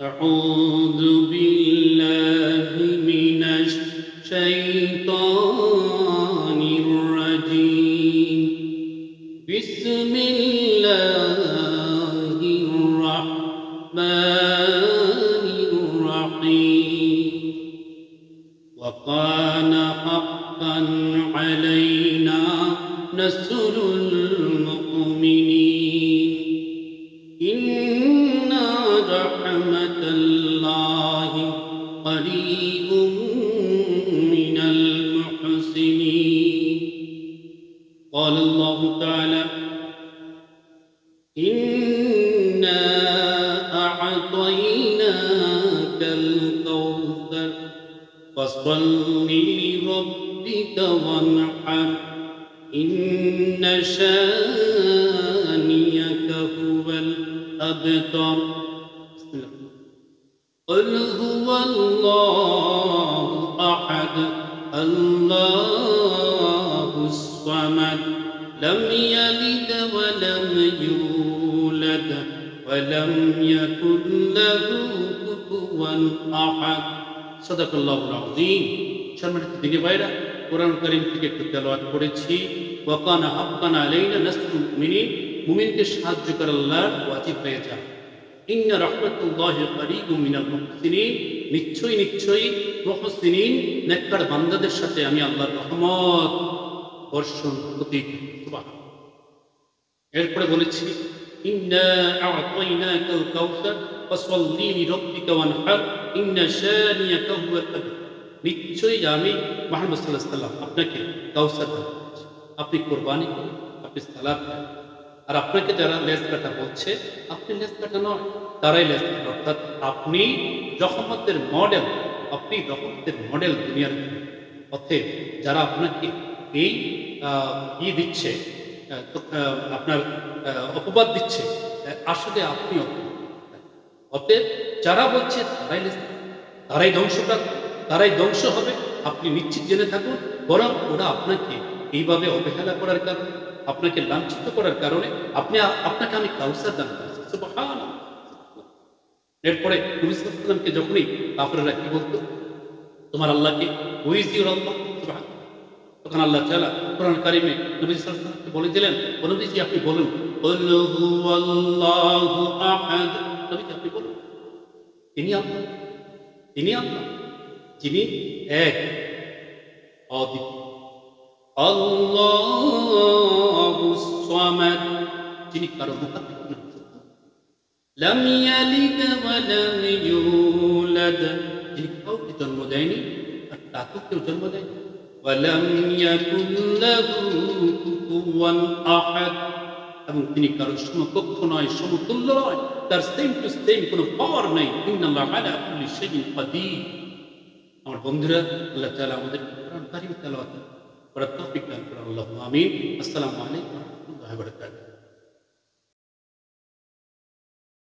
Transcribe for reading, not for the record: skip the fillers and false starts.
أعوذ بالله من الشيطان الرجيم. بسم الله الرحمن الرحيم. وكان حقا علينا نصر المؤمنين. إن رحمة الله قريب من المحسنين. قال الله تعالى: إنا أعطيناك الكوثر فصل لربك وانحر إن شانئك هو الأبتر. قل هو الله أحد الله الصمد لم يلد ولم يولد ولم يكن له كفوا أحد. صدق الله العظيم. সম্মানিত দিনী ভাইরা, কোরআন কারীম থেকে একটু তেলাওয়াত করেছি। ওয়াকানা হাক্কান আলাইনা নাসরুল মুমিনিন, মুমিনকে সাহায্য করা আল্লাহর ওয়াজিব হয়ে যায়। ইন্না রাহমাতুল্লাহি কারীবুম মিনাল মুহসিনিন, নিশ্চয়ই নিশ্চয়ই মুহসিনিন নেককার বান্দাদের সাথে আমি আল্লাহর রহমত বর্ষণ হতে সুবহান। এরপরে বলেছি ইন্না আ'তাইনাকাল কাউসার ফাসল্লি লিরাব্বিকা ওয়ানহার ইন্না শানিয়াকা হুয়াল আবতার। নিশ্চয়ই আমি মুহাম্মদ সাল্লাল্লাহু আলাইহি ওয়াসাল্লাম আপনাকে কাউসার দান করেছি, আপনি কোরবানি করুন, আপনি সালাত করেন। আর আপনাকে যারা লেজ কাটা বলছে, আপনি লেজ কাটা নয়, তারাই লেজ কাটা। অর্থাৎ আপনি রহমতের মডেল, আপনি রহমতের মডেল দুনিয়ার পথে। যারা আপনাকে এই দিচ্ছে, আপনার অপবাদ দিচ্ছে, আসলে আপনি অতএব যারা বলছে তারাই লেজ কাটা, তারাই তারাই ধ্বংস হবে, আপনি নিশ্চিত জেনে থাকুন। বরং ওরা আপনাকে এইভাবে অবহেলা করার কারণে, আপনাকে লাঞ্ছিত করার কারণে আপনাকে আমি কাউসার দান করেছি। সুবহানাল্লাহ। এরপরে নবী সাল্লাল্লাহু আলাইহি ওয়াসাল্লামকে যখনই কাফেররা কি বলতো, তোমার আল্লাহকে, হু ইজ ইউর আল্লাহ, সুবহানাল্লাহ, তখন আল্লাহ তাআলা কোরআন কারীমে নবী সাল্লাল্লাহু আলাইহি ওয়াসাল্লামকে বলে দিলেন, ও নবীজি আপনি বলুন, কুল হুয়াল্লাহু আহাদ। নবীজি আপনি বলুন, তিনি আল্লাহ, তিনি আল্লাহ, যিনি এক, অদ্বিতীয়। আল্লাহুস সামাদ, যিনি কারো মুখাপেক্ষ নন। লাম ইয়ালিদ ওয়া লাম ইউলাদ, যিনি কাউকে জন্ম দেয়নি আর তাকেও কেউ জন্ম দেয়নি। ওয়া লাম ইয়াকুন লাহু কুফুওয়ান আহাদ, এবং তিনি কারো সমকক্ষ নয়, সমতুল্য নয়, তার সেম টু সেম কোনো পাওয়ার নেই। ইন্নাল্লাহা আলা কুল্লি শাইইন কাদির। আমার বন্ধুরা, আল্লাহ তাআলা আমাদের কোরআন কারীম তেলাওয়াত করার তৌফিক দান করুন। আল্লাহুম্মা আমিন। আসসালামু আলাইকুম ওয়া রাহমাতুল্লাহি ওয়া বারাকাতুহু।